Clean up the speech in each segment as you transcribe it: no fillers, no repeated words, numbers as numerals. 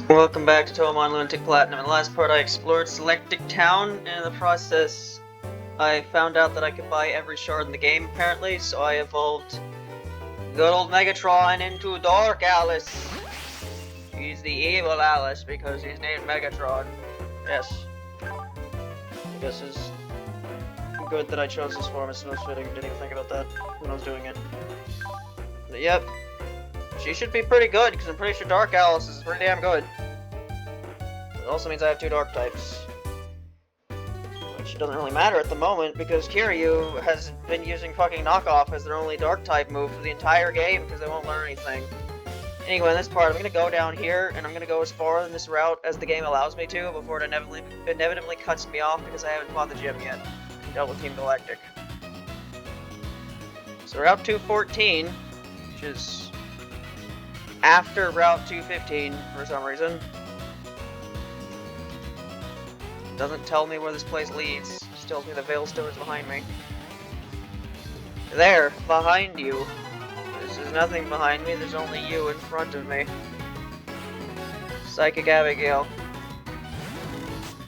Welcome back to Touhoumon Lunatic Platinum. In the last part I explored Selectic Town, and in the process I found out that I could buy every shard in the game apparently, so I evolved good old Megatron into Dark Alice. He's the evil Alice because he's named Megatron. Yes. I guess it's good that I chose this form, it's most fitting. Didn't even think about that when I was doing it. But yep. She should be pretty good, because I'm pretty sure Dark Alice is pretty damn good. It also means I have two Dark types. Which doesn't really matter at the moment, because Kiryu has been using fucking Knockoff as their only Dark type move for the entire game, because they won't learn anything. Anyway, in this part, I'm gonna go down here, and I'm gonna go as far in this route as the game allows me to, before it inevitably cuts me off, because I haven't fought the gym yet. Dealt with Team Galactic. So Route 214, which is after Route 215 for some reason. Doesn't tell me where this place leads, just tells me the Veilstone is behind me. There, behind you. There's nothing behind me, there's only you in front of me. Psychic Abigail.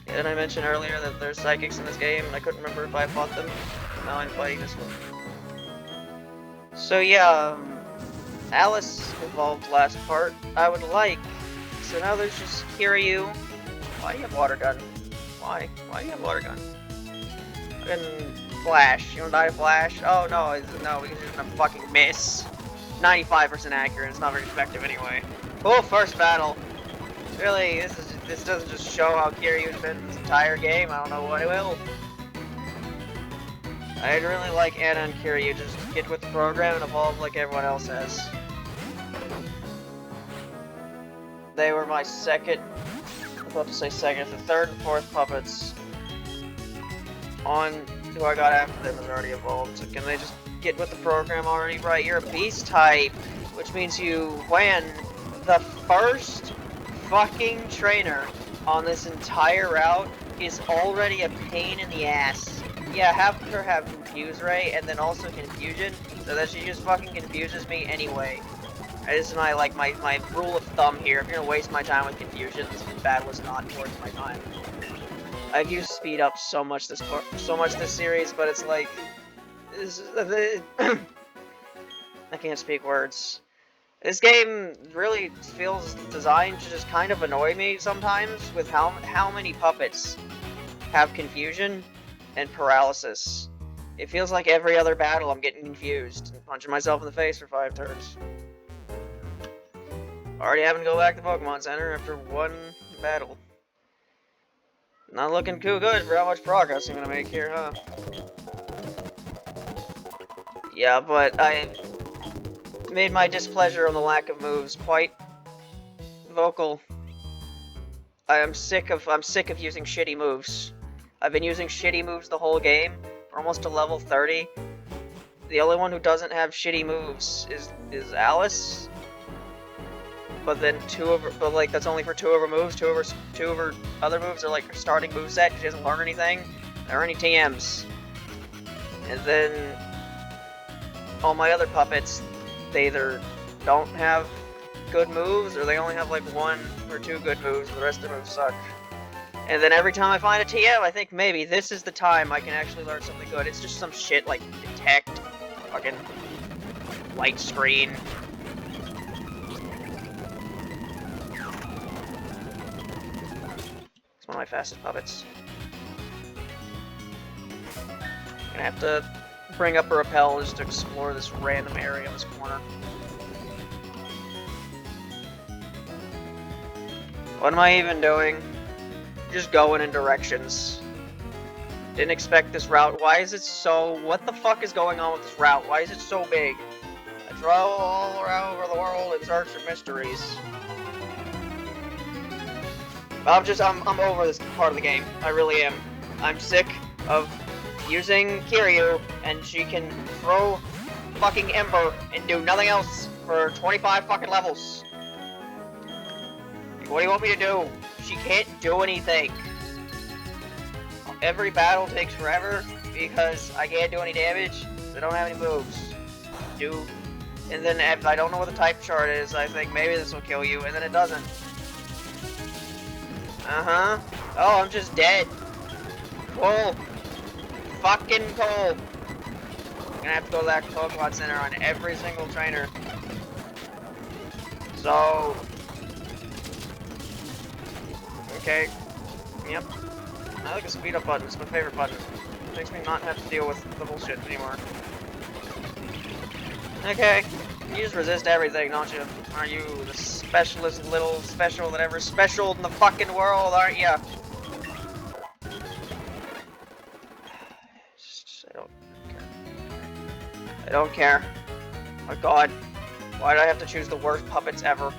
Didn't I mention earlier that there's psychics in this game, and I couldn't remember if I fought them? Now I'm fighting this one. So yeah, Alice evolved last part. I would like. So now there's just Kiryu. Why do you have water gun? Why? Why do you have water gun? Fucking Flash. You don't die to Flash? Oh no, no, because you're gonna fucking miss. 95% accurate, it's not very effective anyway. Oh, first battle. Really, this doesn't just show how Kiryu's been this entire game, I don't know what it will. I'd really like Anna and Kiryu just get with the program and evolve like everyone else has. They were my second, I was about to say second, the third and fourth puppets on who I got after them is already evolved. So can they just get with the program already? Right, you're a beast type, which means you win. The first fucking trainer on this entire route is already a pain in the ass. Yeah, have her have Confuse Ray and then also Confusion, so that she just fucking confuses me anyway. This is my rule of thumb here. If you're gonna waste my time with Confusion, this battle is not worth my time. I've used speed up so much this series, but it's like I can't speak words. This game really feels designed to just kind of annoy me sometimes with how many puppets have confusion and paralysis. It feels like every other battle I'm getting confused and punching myself in the face for 5 turns. Already having to go back to the Pokemon Center after one battle. Not looking too good for how much progress I'm gonna make here, huh? Yeah, but I made my displeasure on the lack of moves quite vocal. I'm sick of using shitty moves. I've been using shitty moves the whole game. We're almost to level 30. The only one who doesn't have shitty moves is Alice. But then that's only for 2 of her moves. 2 of her other moves are like her starting moveset. She doesn't learn anything. There aren't any TMs. And then all my other puppets, they either don't have good moves or they only have like 1 or 2 good moves. The rest of the moves suck. And then every time I find a TM, I think maybe this is the time I can actually learn something good. It's just some shit like Detect, fucking Light Screen. It's one of my fastest puppets. Gonna have to bring up a rappel just to explore this random area in this corner. What am I even doing? Just going in directions. Didn't expect this route. Why is it so... What the fuck is going on with this route? Why is it so big? I travel all around over the world in search of mysteries. I'm over this part of the game. I really am. I'm sick of using Kiryu, and she can throw fucking Ember and do nothing else for 25 fucking levels. What do you want me to do? She can't do anything. Every battle takes forever because I can't do any damage. I don't have any moves. And then if I don't know what the type chart is, I think maybe this will kill you, and then it doesn't. Uh-huh. Oh, I'm just dead. Cool. Fucking cool. I'm gonna have to go to that Pokemon Center on every single trainer. So... Okay. Yep. I like the speed up button. It's my favorite button. It makes me not have to deal with the bullshit anymore. Okay. You just resist everything, don't you? Are you the specialist little special that ever specialed in the fucking world, aren't you? I don't care. I don't care. Oh god. Why did I have to choose the worst puppets ever?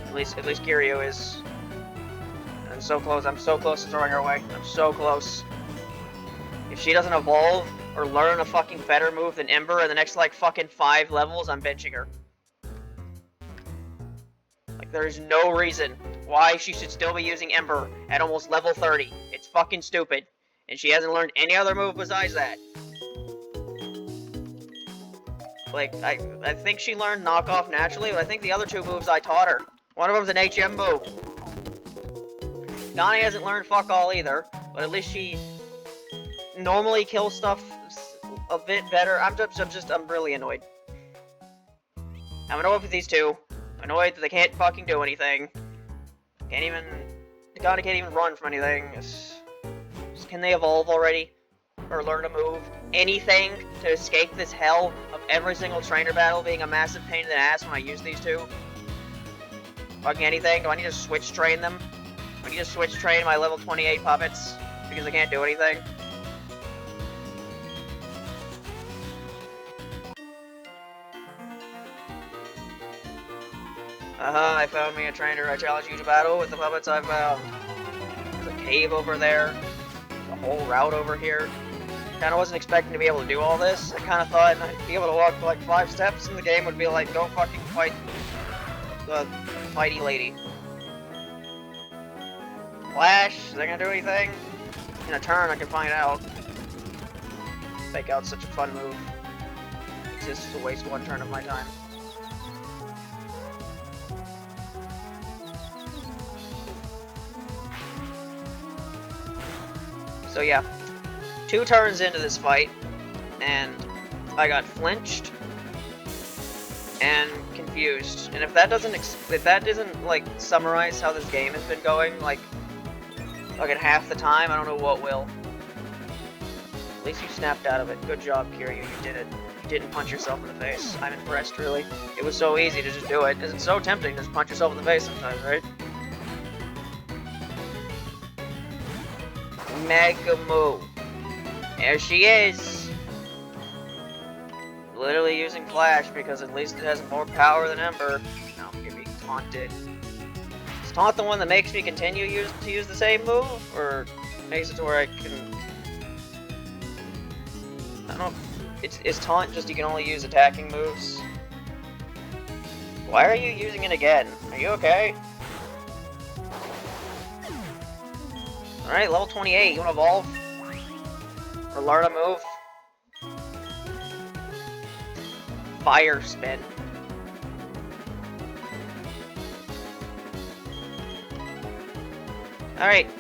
At least Kiryu is. I'm so close to throwing her away. I'm so close. If she doesn't evolve or learn a fucking better move than Ember in the next like fucking 5 levels, I'm benching her. Like there's no reason why she should still be using Ember at almost level 30. It's fucking stupid. And she hasn't learned any other move besides that. Like, I think she learned Knock Off naturally, but I think the other 2 moves I taught her. One of them's an HM move. Donnie hasn't learned fuck all either, but at least she normally kills stuff a bit better. I'm really annoyed. I'm annoyed with these 2. Annoyed that they can't fucking do anything. Donnie can't even run from anything. Can they evolve already? Or learn a move? Anything to escape this hell of every single trainer battle being a massive pain in the ass when I use these 2? Fucking anything? Do I need to switch train them? Do I need to switch train my level 28 puppets? Because I can't do anything? I found me a trainer. I challenge you to battle with the puppets I found. There's a cave over there. A whole route over here. Kinda wasn't expecting to be able to do all this. I kinda thought I'd be able to walk for like 5 steps and the game would be like, go fucking fight the fighty lady. Flash, is that gonna do anything? In a turn I can find out. Fake out's such a fun move. It's just to waste 1 turn of my time. So yeah, 2 turns into this fight, and I got flinched and confused. And if that doesn't like summarize how this game has been going, like at half the time, I don't know what will. At least you snapped out of it. Good job, Kiryu. You did it. You didn't punch yourself in the face. I'm impressed, really. It was so easy to just do it. It's so tempting to just punch yourself in the face sometimes, right? Mega move. There she is. Literally using Flash because at least it has more power than Ember. No, I'm getting taunted. Is taunt the one that makes me continue to use the same move, or makes it to where I can? I don't know. Is taunt just you can only use attacking moves? Why are you using it again? Are you okay? Alright, level 28, you wanna evolve? Or learn a move? Fire spin. Alright.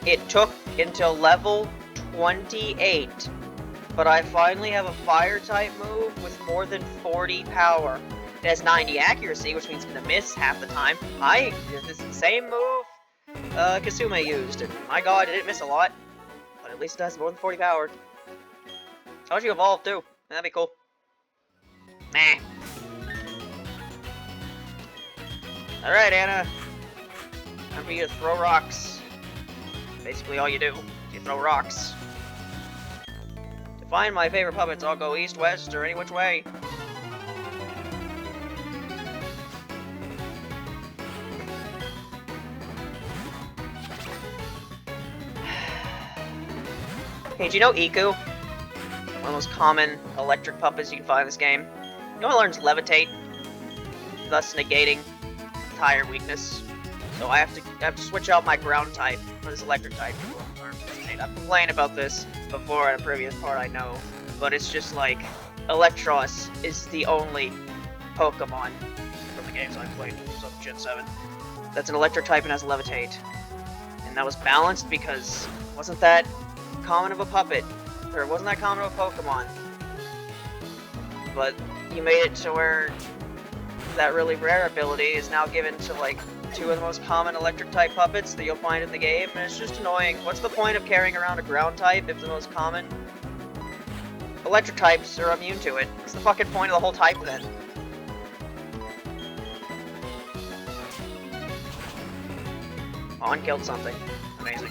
It took until level 28, but I finally have a fire type move with more than 40 power. It has 90 accuracy, which means it's gonna miss half the time. This is the same move Kasume used, and my god, it didn't miss a lot. But at least it has more than 40 power. How would you evolve too? That'd be cool. Nah. Alright, Anna. Time for you to throw rocks. Basically all you do. You throw rocks. To find my favorite puppets, I'll go east, west, or any which way. Hey, do you know Iku? One of the most common electric puppets you can find in this game. You know it learns Levitate, thus negating entire weakness. So I have to switch out my ground type for this electric type to learn Levitate. I've complained about this before in a previous part, I know, but it's just like Electros is the only Pokemon from the games I've played, so Gen 7, that's an electric type and has levitate. And that was balanced because it wasn't that common of a puppet, or it wasn't that common of a Pokemon. But you made it to where that really rare ability is now given to like 2 of the most common electric type puppets that you'll find in the game, and it's just annoying. What's the point of carrying around a ground type if the most common electric types are immune to it? What's the fucking point of the whole type then? On killed something. Amazing.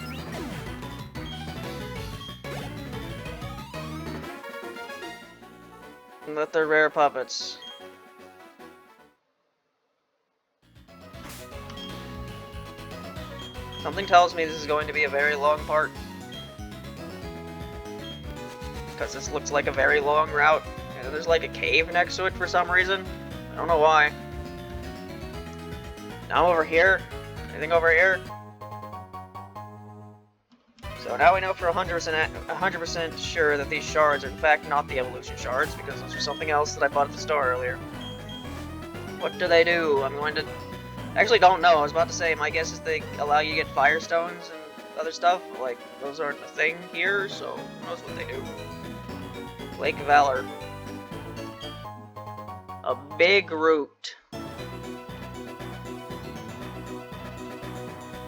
But they're rare puppets. Something tells me this is going to be a very long part. Because this looks like a very long route. And there's like a cave next to it for some reason. I don't know why. Now over here. Anything over here? So now we know for 100% sure that these shards are in fact not the evolution shards, because those are something else that I bought at the store earlier. What do they do? I'm going to... Actually don't know. I was about to say, my guess is they allow you to get fire stones and other stuff. Like, those aren't a thing here, so who knows what they do. Lake Valor. A big root.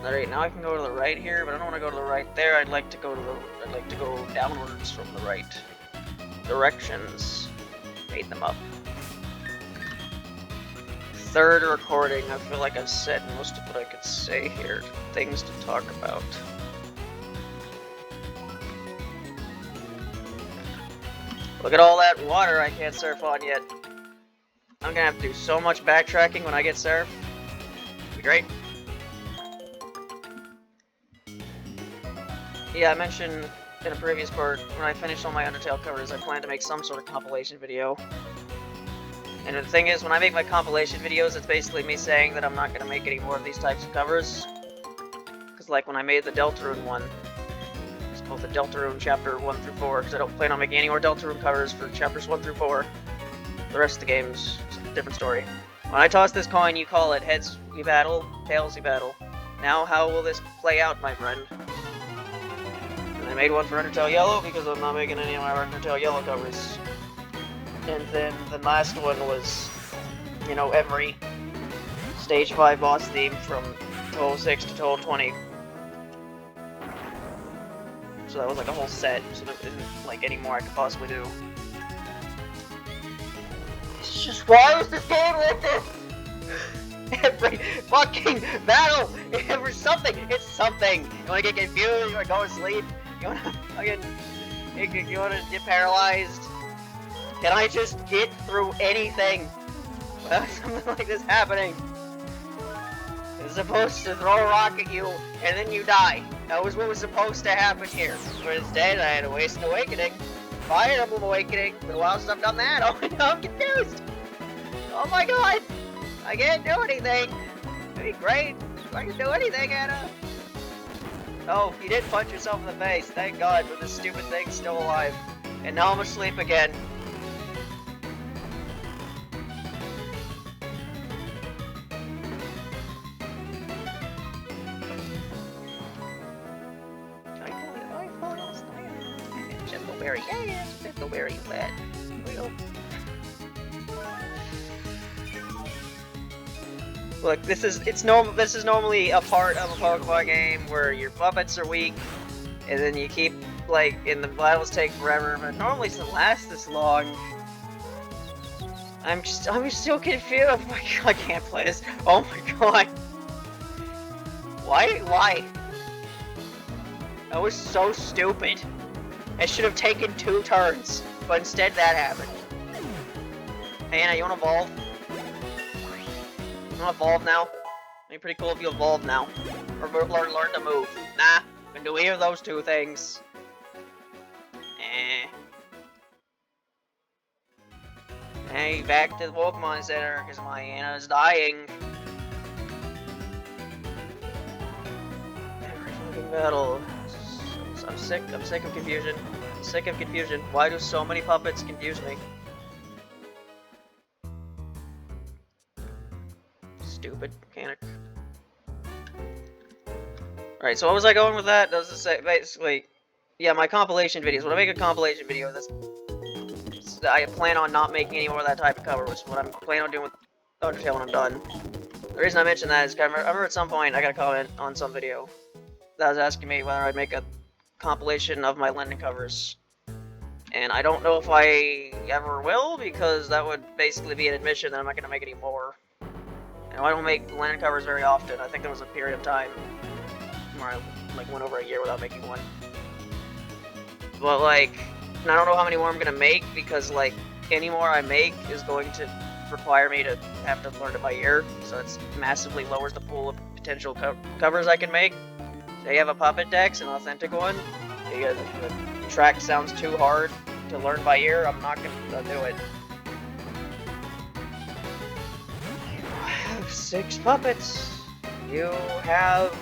Alright, now I can go to the right here, but I don't want to go to the right there. I'd like to go downwards from the right directions. Made them up. Third recording. I feel like I've said most of what I could say here. Things to talk about. Look at all that water I can't surf on yet. I'm gonna have to do so much backtracking when I get surf. It'll be great. Yeah, I mentioned in a previous part, when I finish all my Undertale covers, I plan to make some sort of compilation video. And the thing is, when I make my compilation videos, it's basically me saying that I'm not going to make any more of these types of covers. Because like when I made the Deltarune one, it's called the Deltarune Chapter 1 through 4, because I don't plan on making any more Deltarune covers for Chapters 1 through 4. The rest of the game's a different story. When I toss this coin, you call it heads we battle, tails we battle. Now how will this play out, my friend? I made one for Undertale Yellow because I'm not making any of my Undertale Yellow covers. And then the last one was, you know, every Stage 5 boss theme from 1206 to 1220. So that was like a whole set, so there isn't like any more I could possibly do. It's just, why is this game like this? Every fucking battle, every something, it's something. You wanna get confused, you wanna go to sleep, you wanna fucking, you wanna get paralyzed. Can I just get through anything without something like this happening? It's supposed to throw a rock at you, and then you die. That was what was supposed to happen here. But instead, I had to waste an awakening. Fire Emblem Awakening. Been a while since I've done that. Oh my god, I'm confused. Oh my god. I can't do anything. It'd be great if I could do anything, Anna. Oh, you did punch yourself in the face. Thank God, but this stupid thing's still alive. And now I'm asleep again. Very, yeah, very wet. Look, this is normally a part of a Pokemon game where your puppets are weak, and then you keep and the battles take forever. But it normally doesn't last this long. I'm still confused. Oh my god, I can't play this. Oh my god. Why? That was so stupid. It should have taken 2 turns, but instead that happened. Hey Anna, you wanna evolve? You wanna evolve now? It'd be pretty cool if you evolve now. Or learn to move. Nah, can do either of those 2 things. Hey, back to the Pokemon Center, because my Anna's dying. Every fucking battle. I'm sick of confusion. I'm sick of confusion. Why do so many puppets confuse me? Stupid mechanic. Right, so what was I going with that? That was to say, basically, yeah, my compilation videos. When I make a compilation video, I plan on not making any more of that type of cover, which is what I'm planning on doing with Undertale when I'm done. The reason I mentioned that is because I remember at some point I got a comment on some video that was asking me whether I'd make a compilation of my London covers. And I don't know if I ever will, because that would basically be an admission that I'm not going to make any more. And I don't make London covers very often. I think there was a period of time where I went over a year without making one. But I don't know how many more I'm gonna make, because any more I make is going to require me to have to learn it by ear, so it massively lowers the pool of potential covers I can make. Say you have a Puppet Dex, an authentic one, because if the track sounds too hard to learn by ear, I'm not gonna do it. You have 6 puppets. You have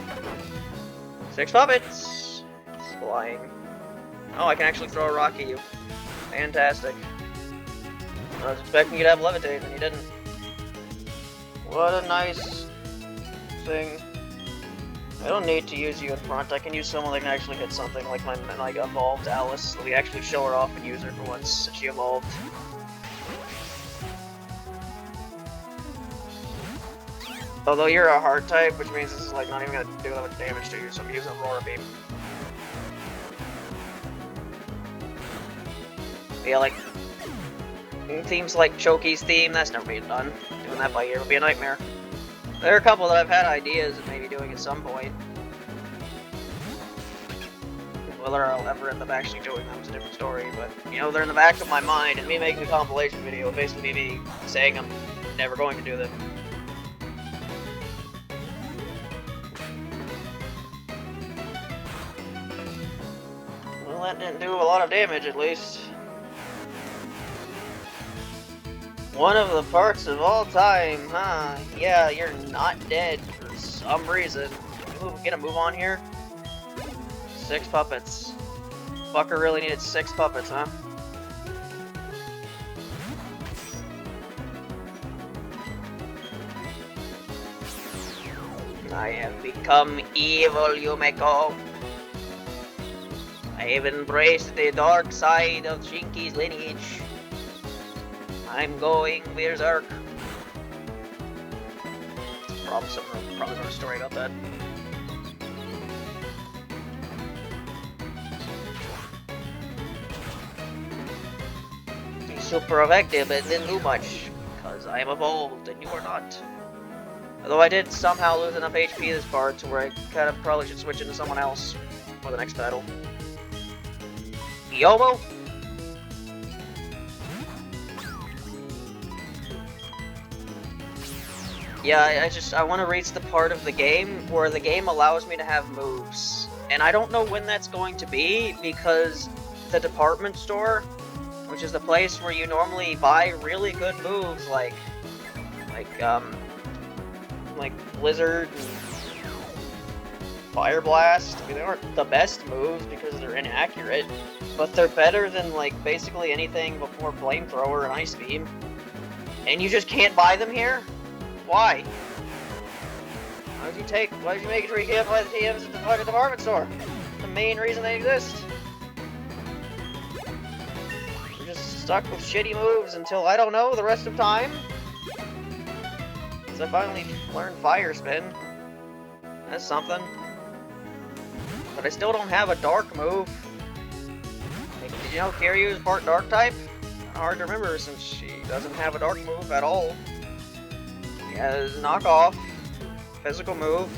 6 puppets. It's flying. Oh, I can actually throw a rock at you. Fantastic. I was expecting you to have levitate, and you didn't. What a nice thing. I don't need to use you in front. I can use someone that can actually hit something, like my evolved Alice. So we actually show her off and use her for once since she evolved. Although you're a hard type, which means this is not even gonna do that much damage to you, so I'm using Aurora Beam. Yeah, themes like Choki's theme, that's never been done. Doing that by ear would be a nightmare. There are a couple that I've had ideas of maybe doing at some point. Whether I'll ever end up actually doing them is a different story, but, they're in the back of my mind, and me making a compilation video would basically be me saying I'm never going to do them. Well, that didn't do a lot of damage, at least. One of the parts of all time, huh? Yeah, you're not dead for some reason. Get a move on here? 6 puppets. Fucker really needed 6 puppets, huh? I have become evil, Yumeko. I have embraced the dark side of Shinki's lineage. I'm going berserk. Probably wrote a story about that. He's super effective and didn't do much, because I am evolved and you are not. Although I did somehow lose enough HP this part to where I kind of probably should switch into someone else for the next battle. Yomo! Yeah, I want to reach the part of the game where the game allows me to have moves. And I don't know when that's going to be, because the department store, which is the place where you normally buy really good moves like Blizzard and Fire Blast. I mean, they aren't the best moves because they're inaccurate, but they're better than basically anything before Flamethrower and Ice Beam. And you just can't buy them here? Why? Why did you make it where you can't buy the TMs at the fucking department store? The main reason they exist. You're just stuck with shitty moves until, I don't know, the rest of time? Because I finally learned Fire Spin. That's something. But I still don't have a dark move. Did you know Kiryu is part dark type? Hard to remember since she doesn't have a dark move at all. She has knockoff, physical move.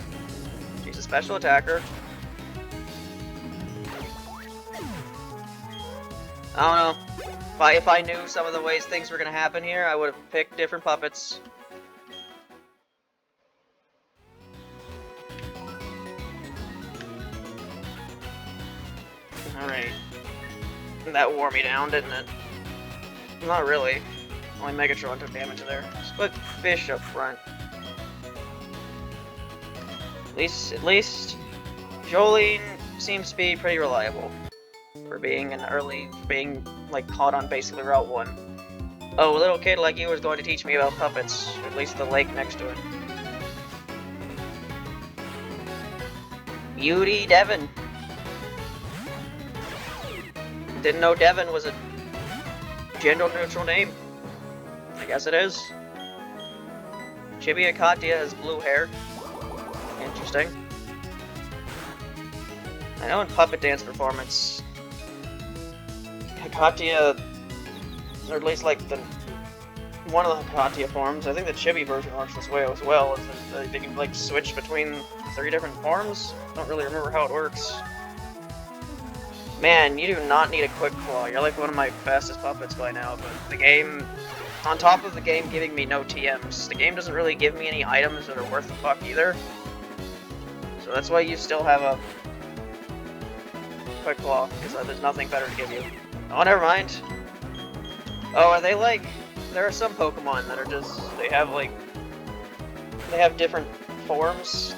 She's a special attacker. I don't know. If I knew some of the ways things were gonna happen here, I would have picked different puppets. Alright. That wore me down, didn't it? Not really. Only Megatron took damage there. Split fish up front. At least, Jolene seems to be pretty reliable for being caught on basically Route 1. Oh, a little kid like you was going to teach me about puppets, or at least the lake next to it. Beauty Devon. Didn't know Devon was a gender-neutral name. I guess it is. Chibi Akatia has blue hair. Interesting. I know in Puppet Dance Performance, Hakatia, or at least like one of the Hakatia forms, I think the Chibi version works this way as well, is that they can like switch between 3 different forms. Don't really remember how it works. Man, you do not need a Quick Claw. You're like one of my fastest puppets by now, but the game, on top of the game giving me no TMs, the game doesn't really give me any items that are worth the fuck either. So that's why you still have a Quick Claw, because there's nothing better to give you. Oh, never mind. Oh, are they like... There are some Pokemon that are just... They have different forms,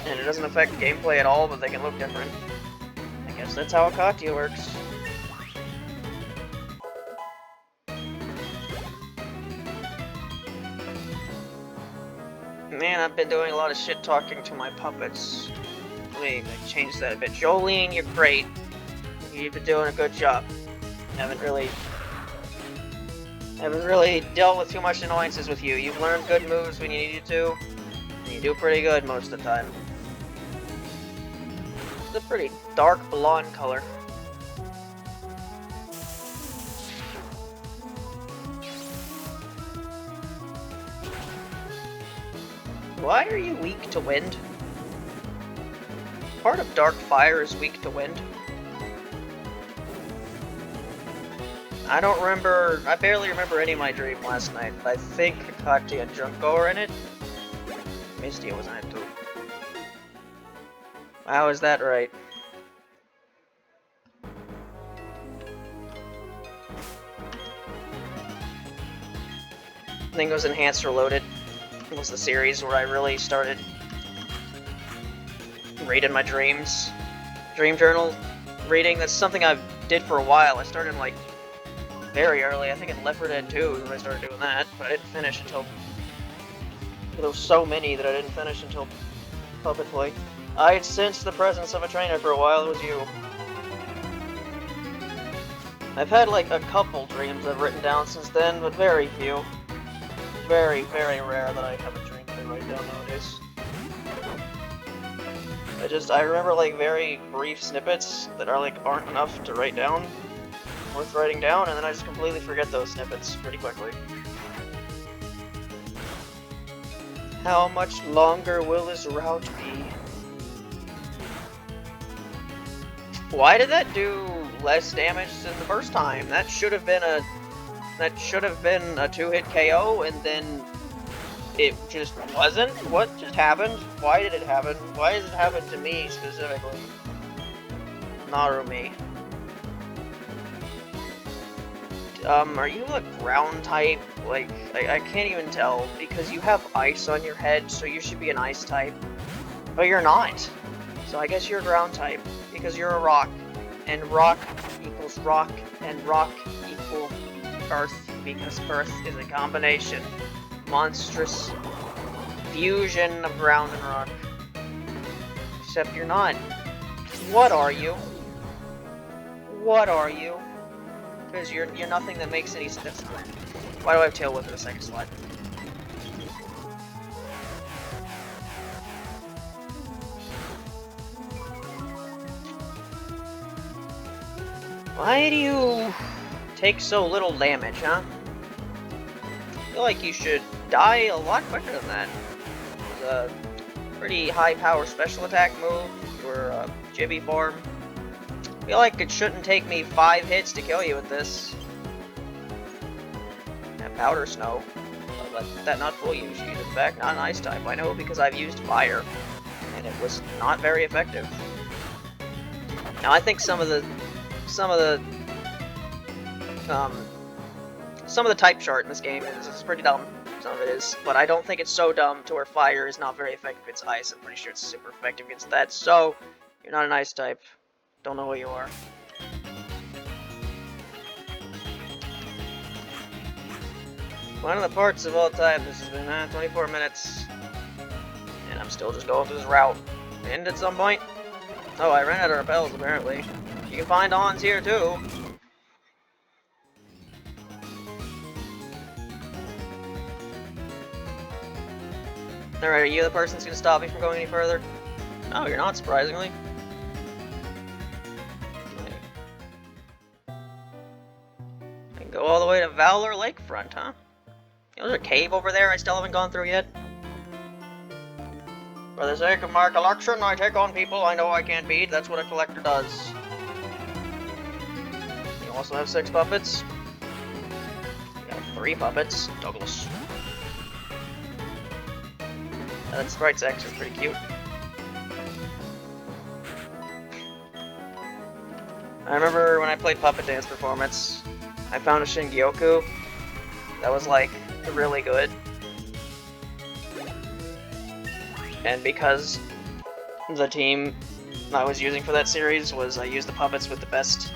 and it doesn't affect gameplay at all, but they can look different. I guess that's how Akatia works. Man, I've been doing a lot of shit talking to my puppets. Let me change that a bit. Jolene, you're great. You've been doing a good job. Haven't really dealt with too much annoyances with you. You've learned good moves when you needed to, and you do pretty good most of the time. It's a pretty dark blonde color. Why are you weak to wind? Part of dark fire is weak to wind. I barely remember any of my dream last night, but I think Hikati had Junko were in it. Misty was in it too. How is that right? I think it was Enhanced Reloaded. It was the series where I really started reading my dreams. Dream journal reading, that's something I did for a while. I started like very early, I think in Left 4 Dead 2 I started doing that, but I didn't finish until... There were so many that I didn't finish until Puppet Play. I had sensed the presence of a trainer for a while, it was you. I've had like a couple dreams I've written down since then, but very few. Very, very rare that I have a dream that I write down nowadays. I remember like very brief snippets that aren't enough to write down, worth writing down, and then I just completely forget those snippets pretty quickly. How much longer will this route be? Why did that do less damage than the first time? That should have been a 2-hit KO, and then it just wasn't? What just happened? Why did it happen? Why does it happen to me specifically? Narumi. Are you a ground type? Like, I can't even tell, because you have ice on your head, so you should be an ice type. But you're not. So I guess you're a ground type, because you're a rock. And rock equals rock, and rock equals earth, because earth is a combination. Monstrous fusion of ground and rock. Except you're not. What are you? What are you? Because you're nothing that makes any sense. Why do I have Tail Whip in the second slot? Why do you take so little damage, huh? I feel like you should die a lot quicker than that. It was a pretty high power special attack move. You were a Chibi form. I feel like it shouldn't take me 5 hits to kill you with this. And Powder Snow. But let that not fool you. She's in fact not an ice type. I know because I've used fire, and it was not very effective. Now I think some of the type chart in this game is pretty dumb. Some of it is, but I don't think it's so dumb to where fire is not very effective against ice. I'm pretty sure it's super effective against that. So you're not an ice type. Don't know what you are. One of the parts of all time. This has been 24 minutes, and I'm still just going through this route. end at some point. Oh, I ran out of repels, apparently. You can find ons here, too. Alright, are you the person that's gonna stop me from going any further? No, you're not, surprisingly. I can go all the way to Valor Lakefront, huh? There's a cave over there I still haven't gone through yet. For the sake of my collection, I take on people I know I can't beat. That's what a collector does. You also have 6 puppets. You have 3 puppets. Douglas. That sprite sex is pretty cute. I remember when I played Puppet Dance Performance, I found a Shingyoku that was like really good. And because the team I was using for that series was I used the puppets with the best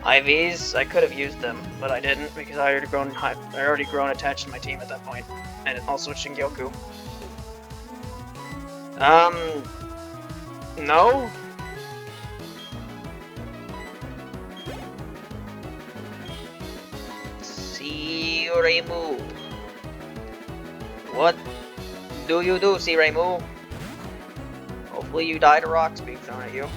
IVs, I could have used them, but I didn't because I already grown attached to my team at that point, and also Shingyoku. No? Siremu. What do you do, Siremu? Hopefully you die to rocks being thrown at you.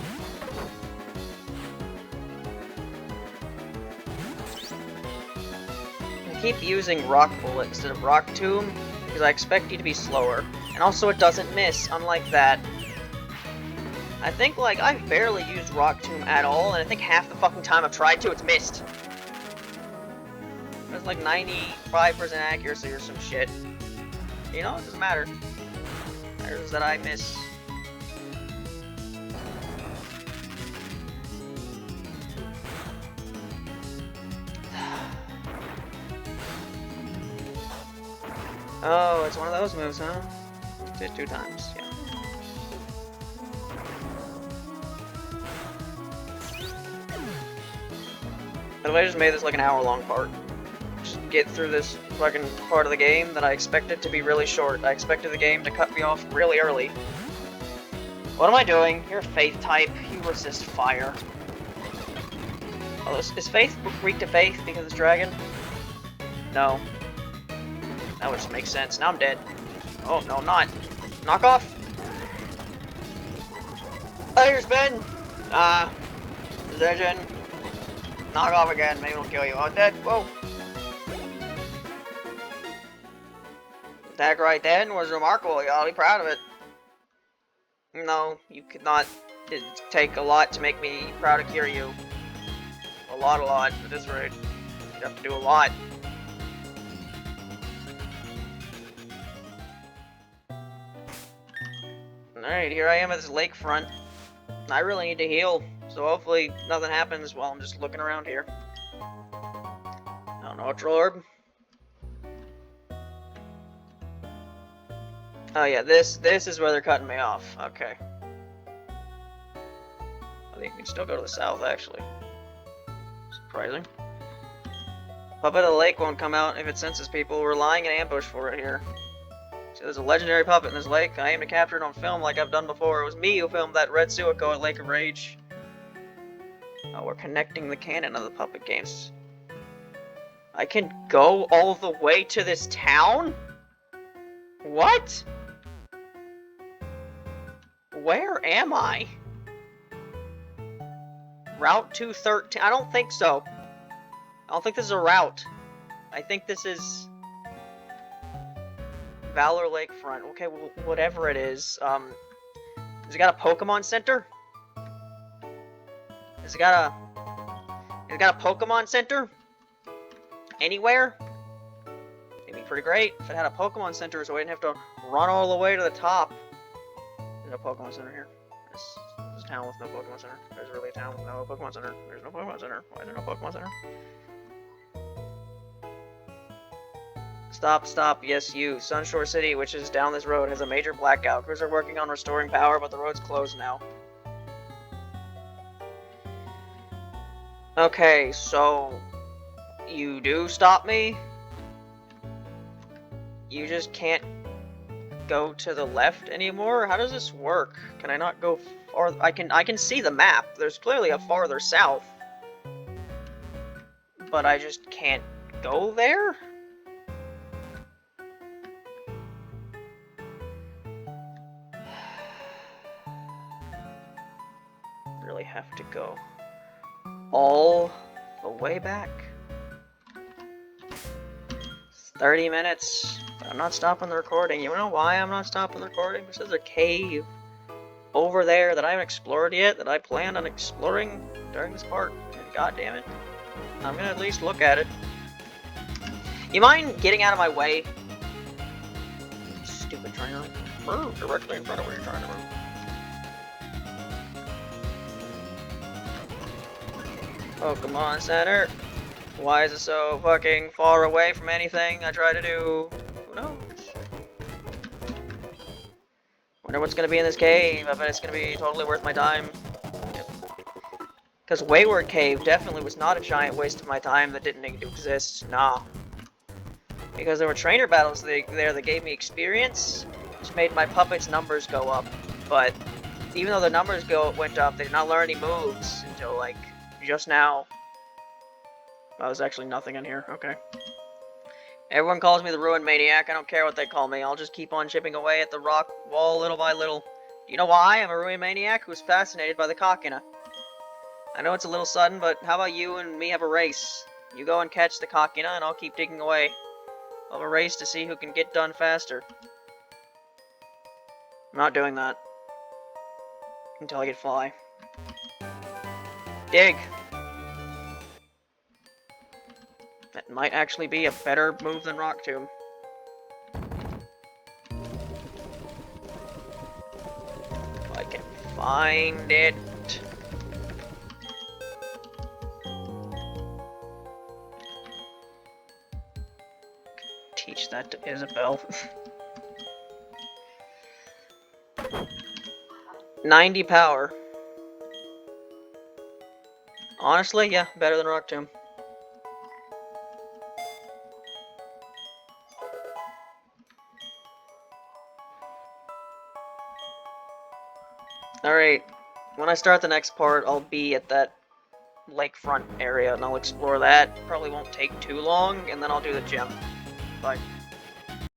I keep using Rock Bullet instead of Rock Tomb because I expect you to be slower. And also it doesn't miss, unlike that. I think, like, I've barely used Rock Tomb at all, and I think half the fucking time I've tried to, it's missed. It's like 95% accuracy or some shit. You know, it doesn't matter. It matters that I miss. Oh, it's one of those moves, huh? Did 2 times, yeah. By the way, I just made this like an hour-long part. Just get through this fucking part of the game that I expected to be really short. I expected the game to cut me off really early. What am I doing? You're a Faith type. You resist fire. Oh, is Faith weak to Faith because it's Dragon? No. That would just make sense. Now I'm dead. Oh, no, I'm not. Knock off. Air spin! Position. Knock off again. Maybe it'll kill you. Oh, dead. Whoa. Attack right then was remarkable. You ought to be proud of it. No, you could not. It'd take a lot to make me proud of Kiryu. A lot at this rate. You'd have to do a lot. Alright, here I am at this lakefront. I really need to heal, so hopefully nothing happens while I'm just looking around here. Oh, neutral orb. Oh yeah, this is where they're cutting me off. Okay. I think you can still go to the south, actually. Surprising. Puppet of the Lake won't come out if it senses people. We're lying in ambush for it here. So there's a legendary puppet in this lake. I aim to capture it on film like I've done before. It was me who filmed that red Suiko at Lake of Rage. Oh, we're connecting the canon of the puppet games. I can go all the way to this town? What? Where am I? Route 213? I don't think so. I don't think this is a route. I think this is Valor Lakefront. Okay, well, whatever it is. Has it got a Pokemon Center? Has it got a Pokemon Center? Anywhere? It'd be pretty great if it had a Pokemon Center so I didn't have to run all the way to the top. There's no Pokemon Center here. This is a town with no Pokemon Center. There's really a town with no Pokemon Center. There's no Pokemon Center. Why is there no Pokemon Center? Stop, stop, yes you. Sunshore City, which is down this road, has a major blackout. Crews are working on restoring power, but the road's closed now. Okay, so you do stop me? You just can't go to the left anymore? How does this work? Can I not go far? I can see the map. There's clearly a farther south. But I just can't go there? Really have to go all the way back? It's 30 minutes, but I'm not stopping the recording. You know why I'm not stopping the recording? Because there's a cave over there that I haven't explored yet, that I plan on exploring during this part. And god damn it, I'm gonna at least look at it. You mind getting out of my way? Stupid trainer. Move directly in front of where you're trying to move. Pokemon Center. Why is it so fucking far away from anything I try to do? Who knows? Wonder what's gonna be in this cave. I bet it's gonna be totally worth my time. Because Wayward Cave definitely was not a giant waste of my time that didn't need to exist. Nah. Because there were trainer battles there that gave me experience, which made my puppets' numbers go up. But even though the numbers went up, they did not learn any moves until, like, just now. Oh, there's actually nothing in here. Okay. Everyone calls me the Ruin Maniac. I don't care what they call me. I'll just keep on chipping away at the rock wall little by little. Do you know why? I'm a Ruin Maniac who's fascinated by the Kakina. I know it's a little sudden, but how about you and me have a race? You go and catch the Kakina, and I'll keep digging away. I'll have a race to see who can get done faster. I'm not doing that. Until I get Fly. Dig! That might actually be a better move than Rock Tomb. If I can find it. Teach that to Isabel. 90 power. Honestly, yeah, better than Rock Tomb. Alright, when I start the next part, I'll be at that lakefront area, and I'll explore that. Probably won't take too long, and then I'll do the gym. Bye.